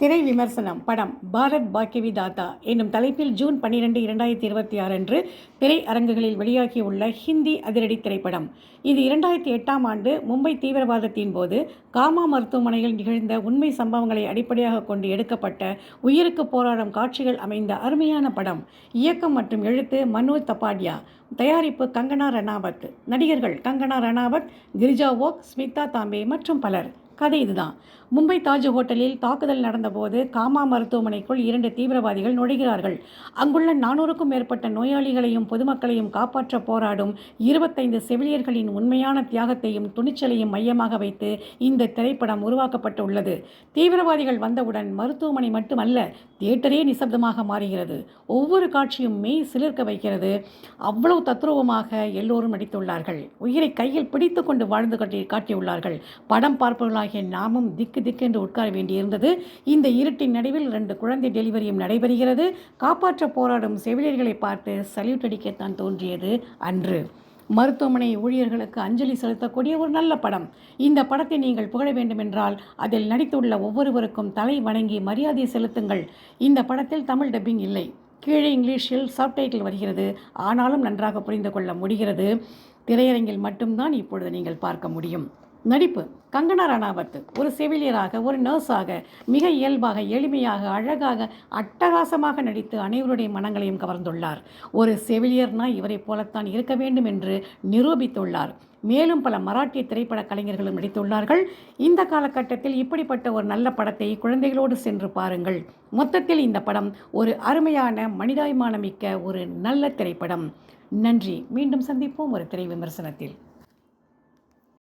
திரை விமர்சனம் படம் பாரத் பாக்கி விதாதா என்னும் தலைப்பில் ஜூன் 12, 2026 அன்று திரையரங்குகளில் வெளியாகியுள்ள ஹிந்தி அதிரடி திரைப்படம். இது 2008ஆம் ஆண்டு மும்பை தீவிரவாதத்தின் போது காமா மருத்துவமனையில் நிகழ்ந்த உண்மை சம்பவங்களை அடிப்படையாக கொண்டு எடுக்கப்பட்ட உயிருக்கு போராடும் காட்சிகள் அமைந்த அருமையான படம். இயக்கம் மற்றும் எழுத்து மனோஜ் தப்பாடியா, தயாரிப்பு கங்கனா ரணாவத், நடிகர்கள் கங்கனா ரணாவத், கிரிஜா ஓக், ஸ்மிதா தாம்பே மற்றும் பலர். கதை இதுதான். மும்பை தாஜ் ஹோட்டலில் தாக்குதல் நடந்தபோது காமா மருத்துவமனைக்குள் 2 தீவிரவாதிகள் நுழைகிறார்கள். அங்குள்ள 400க்கும் மேற்பட்ட நோயாளிகளையும் பொதுமக்களையும் காப்பாற்ற போராடும் 25 செவிலியர்களின் உண்மையான தியாகத்தையும் துணிச்சலையும் மையமாக வைத்து இந்த திரைப்படம் உருவாக்கப்பட்டுள்ளது. தீவிரவாதிகள் வந்தவுடன் மருத்துவமனை மட்டுமல்ல, தியேட்டரே நிசப்தமாக மாறுகிறது. ஒவ்வொரு காட்சியும் மெய் சிலிர்க்க வைக்கிறது. அவ்வளவு தத்ரூபமாக எல்லோரும் நடித்துள்ளார்கள். உயிரை கையில் பிடித்து கொண்டு வாழ்ந்து காட்டியுள்ளார்கள். படம் பார்ப்பவர்களாகிய நாமும் திக்கென்று உட்கார வேண்டியிருந்தது. இந்த இருட்டின் நடுவில் 2 குழந்தை டெலிவரியும் நடைபெறுகிறது. காப்பாற்ற போராடும் செவிலியர்களை பார்த்து சல்யூட் அடிக்கத்தான் தோன்றியது அன்று. மருத்துவமனை ஊழியர்களுக்கு அஞ்சலி செலுத்தக்கூடிய ஒரு நல்ல படம். இந்த படத்தை நீங்கள் புகழ வேண்டுமென்றால் அதில் நடித்துள்ள ஒவ்வொருவருக்கும் தலை வணங்கி மரியாதை செலுத்துங்கள். இந்த படத்தில் தமிழ் டப்பிங் இல்லை. கீழே இங்கிலீஷில் சப்டைட்டில் வருகிறது. ஆனாலும் நன்றாக புரிந்து கொள்ள முடிகிறது. திரையரங்கில் மட்டும்தான் இப்பொழுது நீங்கள் பார்க்க முடியும். நடிப்பு கங்கனா ரணாவத் ஒரு செவிலியராக, ஒரு நர்ஸாக மிக இயல்பாக, எளிமையாக, அழகாக, அட்டகாசமாக நடித்து அனைவருடைய மனங்களையும் கவர்ந்துள்ளார். ஒரு செவிலியர்னா இவரை போலத்தான் இருக்க வேண்டும் என்று நிரூபித்துள்ளார். மேலும் பல மராட்டிய திரைப்பட கலைஞர்களும் நடித்துள்ளார்கள். இந்த காலகட்டத்தில் இப்படிப்பட்ட ஒரு நல்ல படத்தை குழந்தைகளோடு சென்று பாருங்கள். மொத்தத்தில் இந்த படம் ஒரு அருமையான மனிதாபிமானமிக்க ஒரு நல்ல திரைப்படம். நன்றி. மீண்டும் சந்திப்போம் ஒரு திரை விமர்சனத்தில்.